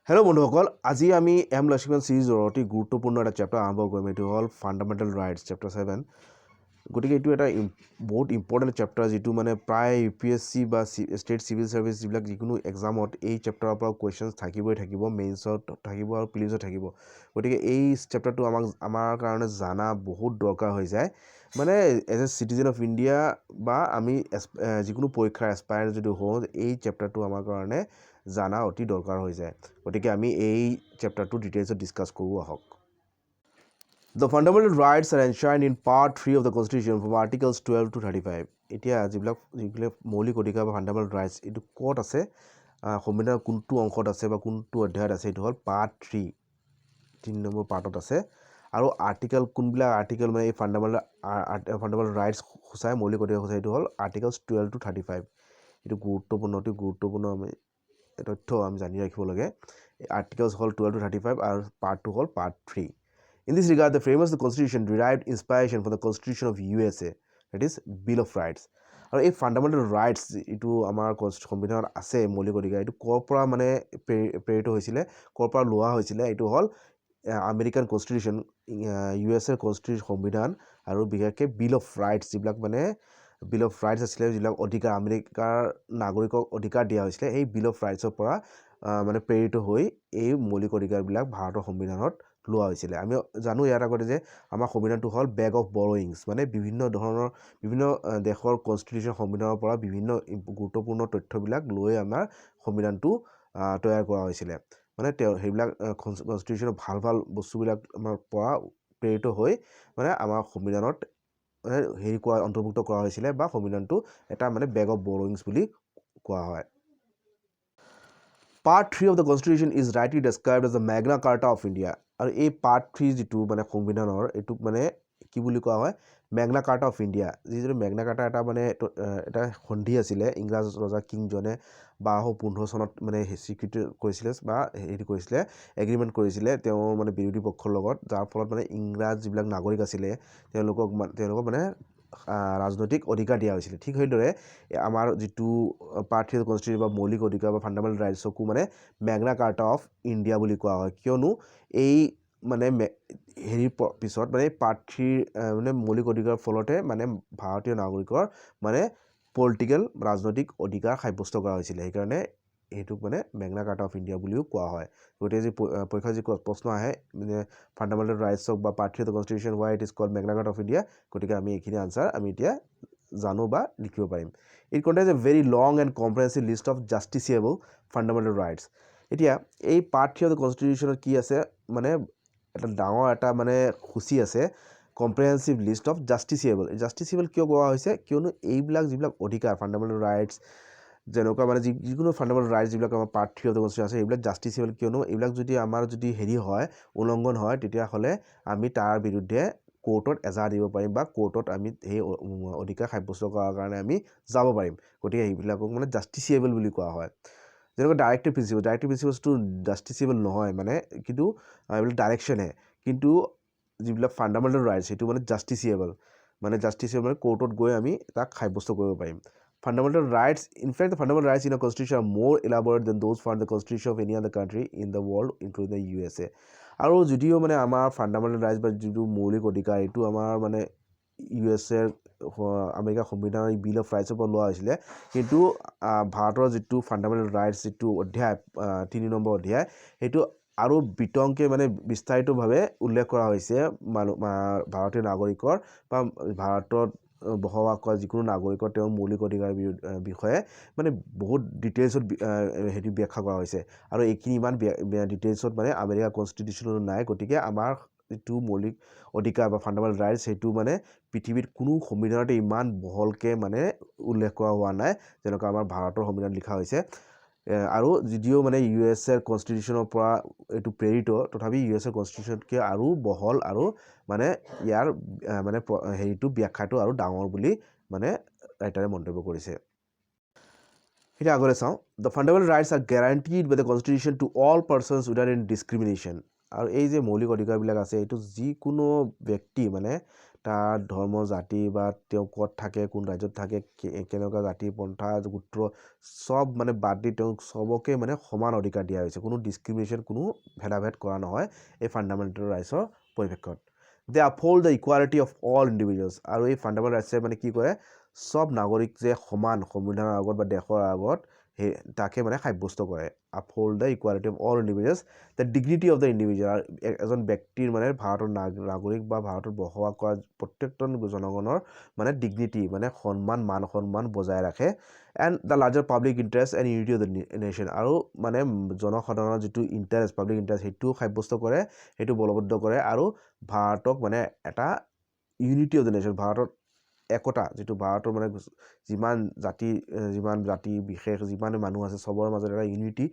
Hello' বন্ধুসকল আজি আমি এম লক্ষ্মণ সিৰিজৰ অতি গুৰুত্বপূৰ্ণ এটা চেপ্টাৰ আৰম্ভ কৰিম এইটো হ'ল ফাণ্ডামেণ্টেল ৰাইটছ চেপ্টাৰ 7 গতিকে এইটো এটা বহুত ইম্পৰ্টেণ্ট চেপ্টাৰ যিটো মানে প্ৰায় UPSC বা ষ্টেট চিভিল ছাৰ্ভিচ যিবিলাক যিকোনো এক্সামত এই চেপ্টাৰৰ পৰা কুৱেশ্যনছ থাকিব মেইনছত থাকিব আৰু প্ৰিলিমছত থাকিব গতিকে এই চেপ্টাৰটো আমাৰ কাৰণে জানা বহুত দৰকাৰ হৈ যায় মানে as a citizen of India বা আমি যিকোনো পৰীক্ষাৰ এছপায়াৰ যদি হওঁ এই চেপ্টাৰটো আমাৰ কাৰণে জানা অতি দৰকাৰ হৈ যায় গতিকে আমি এই চেপ্টাৰটো ডিটেইলছত ডিছকাছ কৰোঁ আহক The fundamental rights are enshrined in Part 3 of the Constitution from Articles 12 to 35. এতিয়া যিবিলাক মৌলিক অধিকাৰ বা ফাণ্ডামেণ্টেল ৰাইটছ এইটো ক'ত আছে সংবিধানৰ কোনটো অংশত আছে বা কোনটো অধ্যায়ত আছে এইটো হ'ল পাৰ্ট 3 নম্বৰ পাৰ্টত আছে আৰু কোনবিলাক আৰ্টিকেল মানে এই ফাণ্ডামেণ্টেল ৰাইটছ সূচায় মৌলিক অধিকাৰ সূচায় এইটো হ'ল আৰ্টিকলছ 12 to 35 এইটো অতি গুৰুত্বপূৰ্ণ তথ্য আমি জানি ৰাখিব লাগে আৰ্টিকলছ হ'ল 12 to 35 আৰু পাৰ্ট 2 হ'ল part 3 In this regard, the framers of the Constitution derived inspiration from the Constitution of USA, that is, Bill of Rights. আৰু এই ফাণ্ডামেণ্টেল ৰাইটছ এইটো আমাৰ সংবিধানত আছে মৌলিক অধিকাৰ এইটো ক'ৰ পৰা মানে প্ৰেৰিত হৈছিলে ক'ৰ পৰা লোৱা হৈছিলে এইটো হ'ল আমেৰিকান কনষ্টিটিউশ্যন USA কনষ্টিটিউশ্যন সংবিধান আৰু বিশেষকৈ বিল অফ ৰাইটছ যিবিলাক মানে বিল অফ ৰাইটছ আছিলে যিবিলাক অধিকাৰ আমেৰিকাৰ নাগৰিকক অধিকাৰ দিয়া হৈছিলে এই বিল অফ ৰাইটছৰ পৰা মানে প্ৰেৰিত হৈ এই মৌলিক অধিকাৰবিলাক ভাৰতৰ সংবিধানত লোৱা হৈছিলে আমি জানো ইয়াৰ আগতে যে আমাৰ সংবিধানটো হ'ল বেগ অফ বৰয়িংছ মানে বিভিন্ন দেশৰ কনষ্টিটিউশ্যন সংবিধানৰ পৰা বিভিন্ন গুৰুত্বপূৰ্ণ তথ্যবিলাক লৈ আমাৰ সংবিধানটো তৈয়াৰ কৰা হৈছিলে মানে সেইবিলাক কনষ্টিটিউশ্যনৰ ভাল বস্তুবিলাক আমাৰ পৰা প্ৰেৰিত হৈ মানে আমাৰ সংবিধানত অন্তৰ্ভুক্ত কৰা হৈছিলে বা সংবিধানটো এটা মানে বেগ অফ বৰয়িংছ বুলি কোৱা হয় Part 3 of the Constitution is rightly described as the Magna Carta of India. আৰু এই পাৰ্ট 3 যিটো মানে সংবিধানৰ এইটোক মানে কি বুলি কোৱা হয় মেগনা কাৰ্টা অফ ইণ্ডিয়া যিটো মেগনা কাৰ্টা এটা মানে এটা সন্ধি আছিলে ইংৰাজ ৰজা কিং জনে 1215 চনত মানে স্বীকৃতি কৰিছিলে বা কৰিছিলে এগ্ৰিমেণ্ট কৰিছিলে তেওঁৰ মানে বিৰোধী পক্ষৰ লগত যাৰ ফলত মানে ইংৰাজ যিবিলাক নাগৰিক আছিলে তেওঁলোকক মানে ৰাজনৈতিক অধিকাৰ দিয়া হৈছিলে ঠিক সেইদৰে আমাৰ যিটো পাৰ্ট 3 কনষ্টিটিউশ্যন বা মৌলিক অধিকাৰ বা ফাণ্ডামেণ্টেল ৰাইটছকো মানে মেগনা কাৰ্টা অফ ইণ্ডিয়া বুলি কোৱা হয় কিয়নো এই মানে পিছত মানে পাৰ্ট 3 মানে মৌলিক অধিকাৰৰ ফলতে মানে ভাৰতীয় নাগৰিকৰ মানে পলিটিকেল ৰাজনৈতিক অধিকাৰ সাব্যস্ত কৰা হৈছিলে সেইকাৰণে এইটোক মানে মেগনা কাৰ্টা অফ ইণ্ডিয়া বুলিও কোৱা হয় গতিকে যি পৰীক্ষাত যি প্ৰশ্ন আহে মানে ফাণ্ডামেণ্টেল ৰাইটছক বা part 3 of the constitution why it is called Magna Carta of India গতিকে আমি এইখিনি আনচাৰ আমি এতিয়া জানো বা লিখিব পাৰিম it contains a very long and comprehensive list of justiciable fundamental rights এতিয়া এই পাৰ্ট 3 অফ দ্য কনষ্টিটিউশ্যনত কি আছে মানে এটা ডাঙৰ এটা মানে সূচী আছে কম্প্ৰেহেনচিভ লিষ্ট অফ জাষ্টিচিয়েবল কিয় কোৱা হৈছে কিয়নো এইবিলাক যিবিলাক অধিকাৰ ফাণ্ডামেণ্টেল ৰাইটছ যেনেকুৱা মানে যিকোনো ফাণ্ডামেণ্টেল ৰাইটছ যিবিলাক আমাৰ পাৰ্ট 3 অফ দ্য কনষ্টিটিউশ্যন আছে এইবিলাক জাষ্টিচিয়েবল কিয়নো এইবিলাক যদি আমাৰ হয় উলংঘন হয় তেতিয়াহ'লে আমি তাৰ বিৰুদ্ধে কোৰ্টত এজাহাৰ দিব পাৰিম বা কোৰ্টত আমি সেই অধিকাৰ সাব্যস্ত কৰাৰ কাৰণে আমি যাব পাৰিম গতিকে এইবিলাকক মানে জাষ্টিচিয়েবল বুলি কোৱা হয় যেনেকৈ ডাইৰেক্টিভ প্ৰিন্সিপলছটো জাষ্টিচিয়েবল নহয় মানে কিন্তু এইবিলাক ডাইৰেকশ্যনহে কিন্তু যিবিলাক ফাণ্ডামেণ্টেল ৰাইটছ সেইটো মানে জাষ্টিচিয়েবল মানে কোৰ্টত গৈ আমি তাক সাব্যস্ত কৰিব পাৰিম Fundamental rights, in fact, the fundamental rights in a constitution are more elaborate than those found in the constitution of any other country in the world, including the USA. আৰু যদিও মানে আমাৰ ফাণ্ডামেণ্টেল ৰাইটছ বা যিটো মৌলিক অধিকাৰ এইটো আমাৰ মানে USA আমেৰিকাৰ সংবিধানৰ বিল অফ ৰাইটছৰ পৰা লোৱা হৈছিলে কিন্তু ভাৰতৰ যিটো ফাণ্ডামেণ্টেল ৰাইটছ যিটো অধ্যায় 3 নম্বৰ অধ্যায় সেইটো আৰু বিতংকে মানে বিস্তাৰিতভাৱে উল্লেখ কৰা হৈছে ভাৰতীয় নাগৰিকৰ বা ভাৰতত বসবাস কৰা যিকোনো নাগৰিকৰ তেওঁৰ মৌলিক অধিকাৰৰ বিষয়ে মানে বহুত ডিটেইলছত ব্যাখ্যা কৰা হৈছে আৰু এইখিনি ইমান ডিটেইলছত মানে আমেৰিকাৰ কনষ্টিটিউশ্যনত নাই গতিকে আমাৰ যিটো মৌলিক অধিকাৰ বা ফাণ্ডামেণ্টেল ৰাইটছ সেইটো মানে পৃথিৱীত কোনো সংবিধানতে ইমান বহলকৈ মানে উল্লেখ কৰা হোৱা নাই যেনেকুৱা আমাৰ ভাৰতৰ সংবিধানত লিখা হৈছে আৰু যদিও মানে USA কনষ্টিটিউশ্যনৰ পৰা এইটো প্ৰেৰিত তথাপি USA কনষ্টিটিউশ্যনতকৈ আৰু বহল আৰু মানে ইয়াৰ মানে ব্যাখ্যাটো আৰু ডাঙৰ বুলি মানে ৰাইটাৰে মন্তব্য কৰিছে এতিয়া আগলৈ চাওঁ the fundamental rights are guaranteed by the constitution to all persons without any discrimination আৰু এই যে মৌলিক অধিকাৰবিলাক আছে এইটো যিকোনো ব্যক্তি মানে তাৰ ধৰ্ম জাতি বা তেওঁ ক'ত থাকে কোন ৰাজ্যত থাকে কেনেকুৱা জাতি পন্থা গোত্ৰ সব মানে বাদ দি তেওঁক সবকে মানে সমান অধিকাৰ দিয়া হৈছে কোনো ডিসক্ৰিমিনেশ্যন কোনো ভেদাভেদ কৰা নহয় এই ফাণ্ডামেণ্টেল ৰাইটছৰ পৰিপ্ৰেক্ষিতত they uphold the equality of all individuals আৰু এই ফাণ্ডামেণ্টেল ৰাইটছে মানে কি কৰে সব নাগৰিক যে সমান সংবিধানৰ আগত বা দেশৰ আগত সেই তাকে মানে সাব্যস্ত কৰে uphold the equality of all individuals the dignity of the individual এজন ব্যক্তিৰ মানে ভাৰতৰ নাগৰিক বা ভাৰতত বসবাস কৰা প্ৰত্যেকজন জনগণৰ মানে ডিগনিটি মানে মান সন্মান বজাই ৰাখে and the larger public interest and unity of the nation আৰু মানে জনসাধাৰণৰ যিটো ইণ্টাৰেষ্ট পাব্লিক ইণ্টাৰেষ্ট সেইটো সাব্যস্ত কৰে সেইটো বলবদ্ধ কৰে আৰু ভাৰতক মানে এটা ইউনিটি অফ দ্য নেশ্যন ভাৰতত একতা যিটো ভাৰতৰ মানে যিমান জাতি বিশেষ যিমান মানুহ আছে সবৰ মাজত এটা ইউনিটি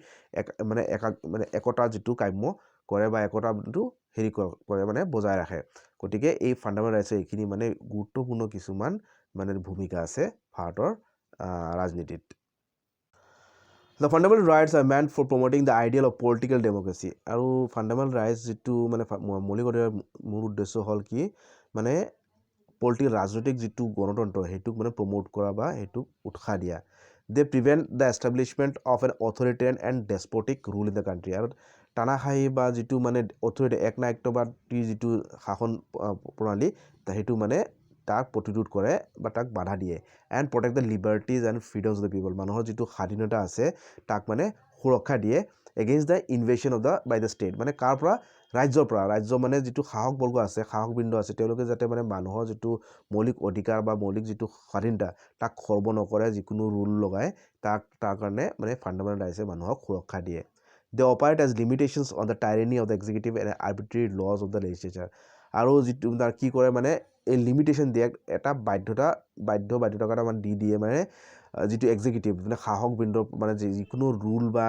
মানে একতা যিটো কাম্য কৰে বা একতাটো হেৰি কৰে মানে বজাই ৰাখে গতিকে এই ফাণ্ডামেণ্টেল ৰাইটছে এইখিনি মানে গুৰুত্বপূৰ্ণ কিছুমান মানে ভূমিকা আছে ভাৰতৰ ৰাজনীতিত The fundamental rights are meant for promoting the ideal of political democracy. আৰু fundamental rights যিটো মানে মৌলিক অধিকাৰৰ মূল উদ্দেশ্য হ'ল কি মানে ৰাজনৈতিক যিটো গণতন্ত্ৰ সেইটোক মানে প্ৰমোট কৰা বা সেইটোক উৎসাহ দিয়া they prevent the establishment of an authoritarian and despotic rule in the country আৰু টানাশাহী বা যিটো মানে অথৰিটি একনায়কত্ববাদী যিটো শাসন প্ৰণালী সেইটো মানে তাক প্ৰতিৰোধ কৰে বা তাক বাধা দিয়ে and protect the liberties and freedoms of the people মানুহৰ যিটো স্বাধীনতা আছে তাক মানে সুৰক্ষা দিয়ে against the invasion of the by the state মানে কাৰ পৰা ৰাজ্য মানে যিটো শাসকবৰ্গ আছে শাসকবৃন্দ আছে তেওঁলোকে যাতে মানে মানুহৰ যিটো মৌলিক অধিকাৰ বা মৌলিক যিটো স্বাধীনতা তাক খৰ্ব নকৰে যিকোনো ৰুল লগাই তাৰ কাৰণে মানে ফাণ্ডামেণ্টেল ৰাইটছে মানুহক সুৰক্ষা দিয়ে they operate as limitations on the tyranny of the executive and arbitrary laws of the legislature আৰু যিটো তাৰ কি কৰে মানে এই লিমিটেশ্যন দিয়ে এটা বাধ্যতাকতা মানে দি দিয়ে মানে যিটো এক্সিকিউটিভ মানে শাসকবৃন্দৰ মানে যিকোনো ৰুল বা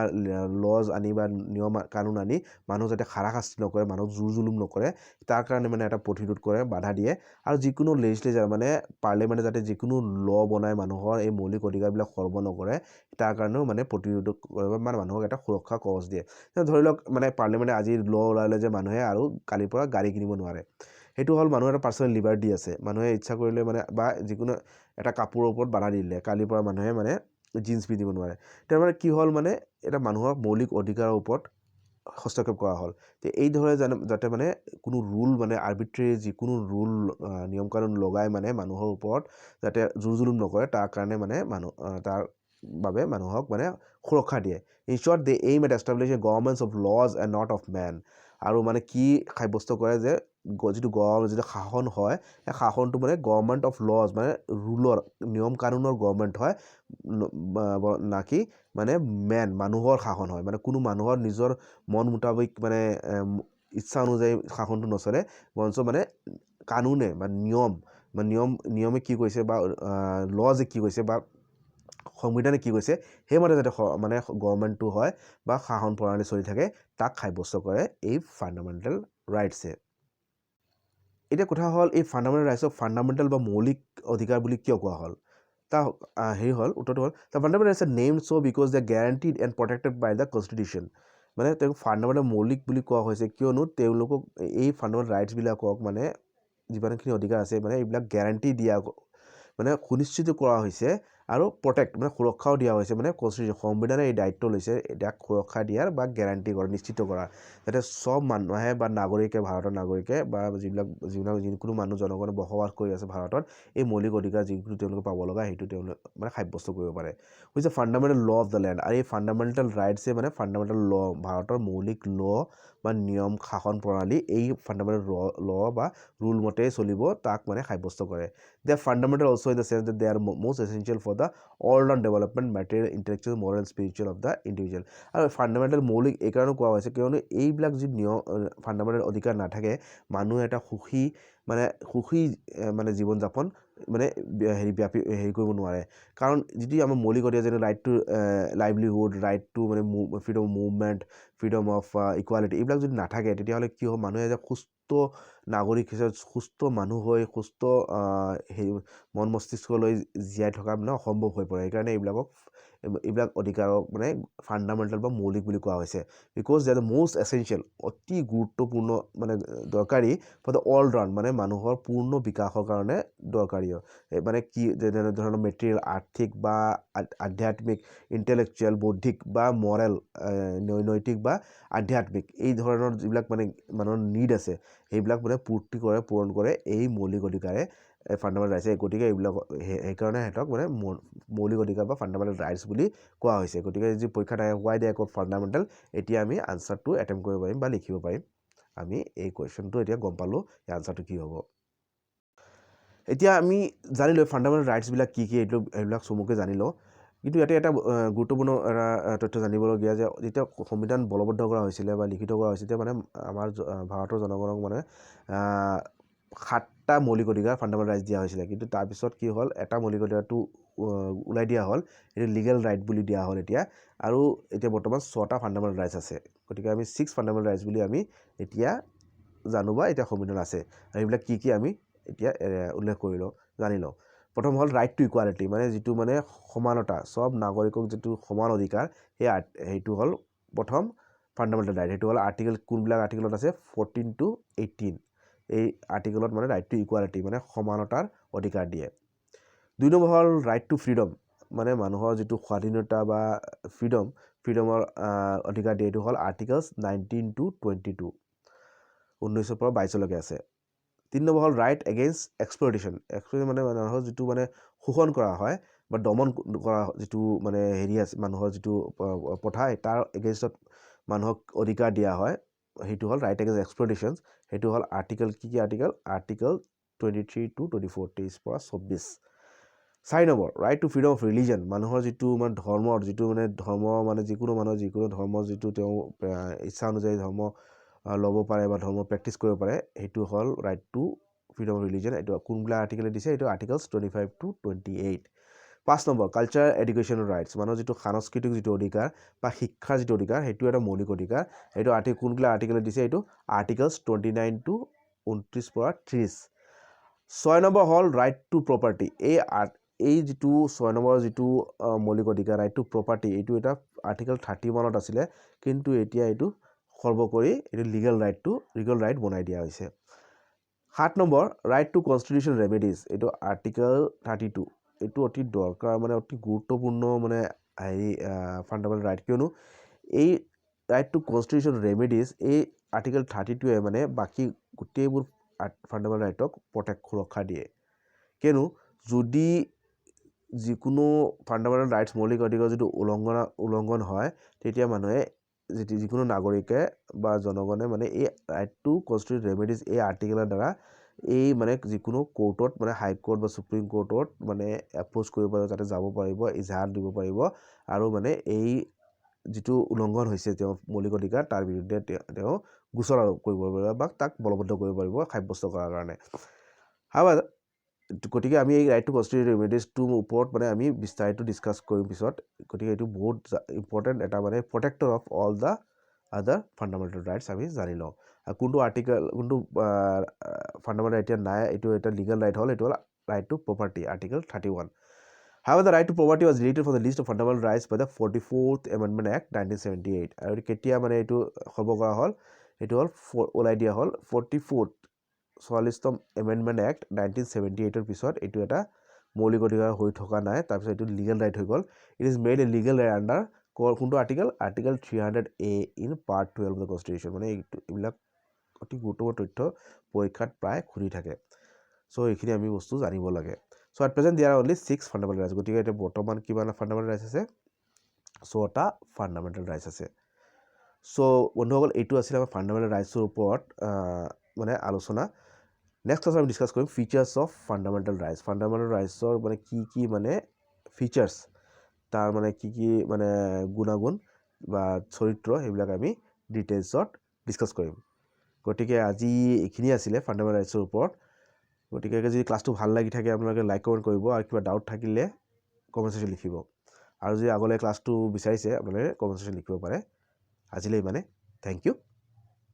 লজ আনি বা নিয়ম কানুন আনি মানুহ যাতে হাৰাশাস্তি নকৰে মানুহক জোৰ জুলুম নকৰে তাৰ কাৰণে মানে এটা প্ৰতিৰোধ কৰে বাধা দিয়ে আৰু যিকোনো লেজিছলেচাৰ মানে পাৰ্লিয়ামেণ্টে যাতে যিকোনো ল বনাই মানুহৰ এই মৌলিক অধিকাৰবিলাক খৰ্ব নকৰে তাৰ কাৰণেও মানে প্ৰতিৰোধ কৰিব মানে মানুহক এটা সুৰক্ষা কৱচ দিয়ে ধৰি লওক মানে পাৰ্লিয়ামেণ্টে আজি ল ওলালে যে মানুহে আৰু কালিৰ পৰা গাড়ী কিনিব নোৱাৰে সেইটো হ'ল মানুহৰ এটা পাৰ্চনেল লিবাৰ্টি আছে মানুহে ইচ্ছা কৰিলে মানে বা যিকোনো এটা কাপোৰৰ ওপৰত বাধা দিলে কালিৰ পৰা মানুহে মানে জিন্স পিন্ধিব নোৱাৰে তাৰমানে কি হ'ল মানে এটা মানুহৰ মৌলিক অধিকাৰৰ ওপৰত হস্তক্ষেপ কৰা হ'ল এইদৰে যাতে মানে কোনো ৰুল মানে আৰ্বিট্ৰেৰী যিকোনো ৰুল নিয়ম কানুন লগাই মানে মানুহৰ ওপৰত যাতে জোৰ জুলুম নকৰে তাৰ কাৰণে মানে তাৰ বাবে মানুহক মানে সুৰক্ষা দিয়ে in short they aim at establish governments of laws and not of men আৰু মানে কি সাব্যস্ত কৰে যে যিটো শাসন হয় সেই শাসনটো মানে গভৰ্ণমেণ্ট অফ লজ মানে ৰুলৰ নিয়ম কানুনৰ গভৰ্ণমেণ্ট হয় নাকি মানে মানুহৰ শাসন হয় মানে কোনো মানুহৰ নিজৰ মন মুতাবিক মানে ইচ্ছা অনুযায়ী শাসনটো নচলে বৰঞ্চ মানে কানুনে বা নিয়মে কি কৈছে বা লজে কি কৈছে বা সংবিধানে কি কৈছে সেইমতে যাতে মানে গভৰ্ণমেণ্টটো হয় বা শাসন প্ৰণালী চলি থাকে তাক সাব্যস্ত কৰে এই ফাণ্ডামেণ্টেল ৰাইটছে এতিয়া কথা হ'ল এই ফাণ্ডামেণ্টেল ৰাইটছক ফাণ্ডামেণ্টেল বা মৌলিক অধিকাৰ বুলি কিয় কোৱা হ'ল তাৰ হেৰি হ'ল উত্তৰটো হ'ল the fundamental rights are named so' because they guaranteed and protected by the constitution মানে তেওঁক ফাণ্ডামেণ্টেল মৌলিক বুলি কোৱা হৈছে কিয়নো তেওঁলোকক এই ফাণ্ডামেণ্টেল ৰাইটছবিলাকক মানে যিমানখিনি অধিকাৰ আছে মানে এইবিলাক গ্যাৰাণ্টি দিয়া মানে সুনিশ্চিত কৰা হৈছে আৰু প্ৰটেক্ট মানে সুৰক্ষাও দিয়া হৈছে মানে কনষ্টিটিউশ্যন সংবিধানে এই দায়িত্ব লৈছে ইয়াক সুৰক্ষা দিয়াৰ বা গ্যাৰাণ্টি কৰা নিশ্চিত কৰা যাতে সব মানুহে বা নাগৰিকে ভাৰতৰ নাগৰিকে বা যিকোনো মানুহ জনগণে বসবাস কৰি আছে ভাৰতত এই মৌলিক অধিকাৰ যিটো তেওঁলোকে পাব লগা সেইটো তেওঁলোকে মানে সাব্যস্ত কৰিব পাৰে হৈছে fundamental law of the land আৰু এই ফাণ্ডামেণ্টেল ৰাইটছে মানে ফাণ্ডামেণ্টেল ল ভাৰতৰ মৌলিক ল বা নিয়ম শাসন প্ৰণালী এই ফাণ্ডামেণ্টেল ল বা ৰুল মতেই চলিব তাক মানে সাব্যস্ত কৰে they are fundamental also' in the sense that they are most essential for the all round development material intellectual moral spiritual of the individual আৰু ফাণ্ডামেণ্টেল মৌলিক এইকাৰণে কোৱা হৈছে কিয়নো এইবিলাক যি ফাণ্ডামেণ্টেল অধিকাৰ নাথাকে মানুহে এটা সুখী মানে জীৱন যাপন মানে হেৰি কৰিব নোৱাৰে কাৰণ যিটো আমাৰ মৌলিক অধিকাৰ যেনে right to livelihood right to মানে freedom of movement freedom of equality এইবিলাক যদি নাথাকে তেতিয়াহ'লে কি হ'ব মানুহে যে সুস্থ নাগৰিক হিচাপে সুস্থ মানুহ হৈ সুস্থ মন মস্তিষ্ক লৈ জীয়াই থকা মানে অসম্ভৱ হৈ পৰে সেইকাৰণে এইবিলাকক এইবিলাক অধিকাৰক মানে ফাণ্ডামেণ্টেল বা মৌলিক বুলি কোৱা হৈছে because they are the most essential অতি গুৰুত্বপূৰ্ণ মানে দৰকাৰী ফৰ দ্য অল ৰাউণ্ড মানে মানুহৰ পূৰ্ণ বিকাশৰ কাৰণে দৰকাৰী মানে কি যেনে ধৰণৰ মেটেৰিয়েল আৰ্থিক বা আধ্যাত্মিক ইণ্টেলেকচুৱেল বৌদ্ধিক বা মৰেল নৈতিক বা আধ্যাত্মিক এই ধৰণৰ যিবিলাক মানে মানুহৰ নিড আছে সেইবিলাক মানে পূৰণ কৰে এই মৌলিক অধিকাৰে ফাণ্ডামেণ্টেল ৰাইটছে গতিকে এইবিলাক সেইকাৰণে সিহঁতক মানে মৌলিক অধিকাৰ বা ফাণ্ডামেণ্টেল ৰাইটছ বুলি কোৱা হৈছে গতিকে যি পৰীক্ষাত আহে হোৱাই দে কল্ড ফাণ্ডামেণ্টেল এতিয়া আমি আনচাৰটো এটেম্প কৰিব পাৰিম বা লিখিব পাৰিম আমি এই কুৱেশ্যনটো এতিয়া গম পালোঁ এই আনচাৰটো কি হ'ব এতিয়া আমি জানিলোঁ ফাণ্ডামেণ্টেল ৰাইটছবিলাক কি এইবিলাক চমুকৈ জানি লওঁ কিন্তু ইয়াতে এটা গুৰুত্বপূৰ্ণ এটা তথ্য জানিবলগীয়া যে যেতিয়া সংবিধান বলবদ্ধ কৰা হৈছিলে বা লিখিত কৰা হৈছিলে মানে আমাৰ ভাৰতৰ জনগণক মানে 7টা মৌলিক অধিকাৰ ফাণ্ডামেণ্টেল ৰাইটছ দিয়া হৈছিলে কিন্তু তাৰপিছত কি হ'ল এটা মৌলিক অধিকাৰটো ওলাই দিয়া হ'ল এইটো লিগেল ৰাইট বুলি দিয়া হ'ল এতিয়া আৰু এতিয়া বৰ্তমান 6টা ফাণ্ডামেণ্টেল ৰাইটছ আছে গতিকে আমি 6 ফাণ্ডামেণ্টেল ৰাইটছ বুলি আমি এতিয়া জানো বা এতিয়া সংবিধান আছে আৰু এইবিলাক কি আমি এতিয়া উল্লেখ কৰি লওঁ জানি লওঁ প্ৰথম হ'ল ৰাইট টু ইকুৱালিটি মানে যিটো মানে সমানতা সব নাগৰিকক যিটো সমান অধিকাৰ সেইটো হ'ল প্ৰথম ফাণ্ডামেণ্টেল ৰাইট সেইটো হ'ল আৰ্টিকেল কোনবিলাক আৰ্টিকেলত আছে 14 to 18 এই আৰ্টিকেলত মানে ৰাইট টু ইকুৱালিটি মানে সমানতাৰ অধিকাৰ দিয়ে 2 নম্বৰ হ'ল ৰাইট টু ফ্ৰীডম মানে মানুহৰ যিটো স্বাধীনতা বা ফ্ৰীডমৰ অধিকাৰ দিয়ে এইটো হ'ল আৰ্টিকেলছ 19 to 22 19 পৰা 22 লৈকে আছে 3 নম্বৰ হ'ল ৰাইট এগেইনষ্ট এক্সপ্লইটেশ্যন মানে মানুহৰ যিটো মানে শোষণ কৰা হয় বা দমন কৰা যিটো মানে হেৰি আছে মানুহৰ যিটো প্ৰথা তাৰ এগেইনষ্টত মানুহক অধিকাৰ দিয়া হয় সেইটো হ'ল ৰাইট এগেইনষ্ট এক্সপ্লইটেশ্যন সেইটো হ'ল আৰ্টিকেল কি আৰ্টিকেল 23 to 24 23 পৰা 24 4 number right to freedom of religion মানুহৰ যিটো মানে ধৰ্ম মানে যিকোনো মানুহৰ যিকোনো ধৰ্ম যিটো তেওঁ ইচ্ছা অনুযায়ী ধৰ্ম ল'ব পাৰে বা ধৰ্ম প্ৰেক্টিছ কৰিব পাৰে সেইটো হ'ল right to freedom of religion এইটো কোনবিলাক আৰ্টিকেলে দিছে এইটো আৰ্টিকেলছ 25 to 28 5 নম্বৰ কালচাৰ এডুকেশ্যনৰ ৰাইটছ মানুহৰ যিটো সাংস্কৃতিক যিটো অধিকাৰ বা শিক্ষাৰ যিটো অধিকাৰ সেইটো এটা মৌলিক অধিকাৰ এইটো কোনবিলাক আৰ্টিকেলে দিছে এইটো আৰ্টিকেলছ 29 to 29 পৰা 30 6 নম্বৰ হ'ল ৰাইট টু প্ৰপাৰ্টি এই যিটো 6 নম্বৰ যিটো মৌলিক অধিকাৰ ৰাইট টু প্ৰপাৰ্টি এইটো এটা আৰ্টিকেল 31ত আছিলে কিন্তু এতিয়া এইটো সৰ্বোপৰি এইটো লিগেল ৰাইট বনাই দিয়া হৈছে 7 number right to constitution remedies এইটো আৰ্টিকেল 32 এইটো অতি দৰকাৰ মানে অতি গুৰুত্বপূৰ্ণ মানে হেৰি ফাণ্ডামেণ্টেল ৰাইট কিয়নো এই ৰাইট টু কনষ্টিটিউশ্যন ৰেমেডিজ এই আৰ্টিকেল 32 মানে বাকী গোটেইবোৰ ফাণ্ডামেণ্টেল ৰাইটক সুৰক্ষা দিয়ে কিয়নো যদি যিকোনো ফাণ্ডামেণ্টেল ৰাইটছ মৌলিক অধিকাৰ যদি উলংঘন হয় তেতিয়া মানুহে যিকোনো নাগৰিকে বা জনগণে মানে এই ৰাইট টু কনষ্টিটিউট ৰেমেডিজ এই আৰ্টিকেলৰ দ্বাৰা এই মানে যিকোনো কোৰ্টত মানে হাইকোৰ্ট বা সুপ্ৰিম কোৰ্টত মানে এপ্ৰ'চ কৰিব পাৰিব যাতে যাব পাৰিব ইজাহাৰ দিব পাৰিব আৰু মানে এই যিটো উলংঘন হৈছে তেওঁ মৌলিক অধিকাৰ তাৰ বিৰুদ্ধে তেওঁ গোচৰ কৰিব পাৰিব বা তাক বলবদ্ধ কৰিব পাৰিব সাব্যস্ত কৰাৰ কাৰণে গতিকে আমি এই ৰাইট টু কনষ্টিটিউট ৰেমেডিজটোৰ ওপৰত মানে আমি বিস্তাৰিত ডিছকাছ কৰিম পিছত গতিকে এইটো বহুত ইম্পৰ্টেণ্ট এটা মানে প্ৰটেক্টৰ অফ অল দ্য আদাৰ ফাণ্ডামেণ্টেল ৰাইটছ আমি জানি লওঁ আৰু কোনটো ফাণ্ডামেণ্টেল এতিয়া নাই এইটো এটা লিগেল ৰাইট হ'ল এইটো হ'ল right to property article 31 However, the right to property was deleted from the list of fundamental rights by the 44th Amendment Act 1978 আৰু কেতিয়া মানে এইটো খবৰ কৰা হ'ল এইটো হ'ল ওলাই দিয়া হ'ল 44th এমেণ্ডমেণ্ট এক্ট 1978 পিছত এইটো এটা মৌলিক অধিকাৰ হৈ থকা নাই তাৰপিছত এইটো লিগেল ৰাইট হৈ গ'ল it is made a legal right under কোনটো article 300A in part 12 of the constitution মানে এইবিলাক অতি গুৰুত্বপূৰ্ণ তথ্য পৰীক্ষাত প্ৰায় ঘূৰি থাকে চ' এইখিনি আমি বস্তু জানিব লাগে চ' এট প্ৰেজেণ্ট দিয়াৰ অনলি 6 ফাণ্ডামেণ্টেল ৰাইটছ গতিকে এতিয়া বৰ্তমান কিমান ফাণ্ডামেণ্টেল ৰাইটছ আছে 6টা ফাণ্ডামেণ্টেল ৰাইটছ আছে চ' বন্ধুসকল এইটো আছিলে আমাৰ ফাণ্ডামেণ্টেল ৰাইটছৰ ওপৰত মানে আলোচনা নেক্সট ক্লাছত আমি ডিছকাছ কৰিম ফিচাৰ্ছ অফ ফাণ্ডামেণ্টেল ৰাইটছৰ মানে কি মানে ফিচাৰ্ছ তাৰ মানে কি মানে গুণাগুণ বা চৰিত্ৰ সেইবিলাক আমি ডিটেইলছত ডিছকাছ কৰিম গতিকে আজি এইখিনি আছিলে ফাণ্ডামেণ্টেল ৰাইটছৰ ওপৰত গতিকে যদি ক্লাছটো ভাল লাগি থাকে আপোনালোকে লাইক কমেণ্ট কৰিব আৰু কিবা ডাউট থাকিলে কমেণ্ট ছেকশ্যন লিখিব আৰু যদি আগলৈ ক্লাছটো বিচাৰিছে আপোনালোকে কমেণ্ট ছেকশ্যন লিখিব পাৰে আজিলৈ মানে থেংক ইউ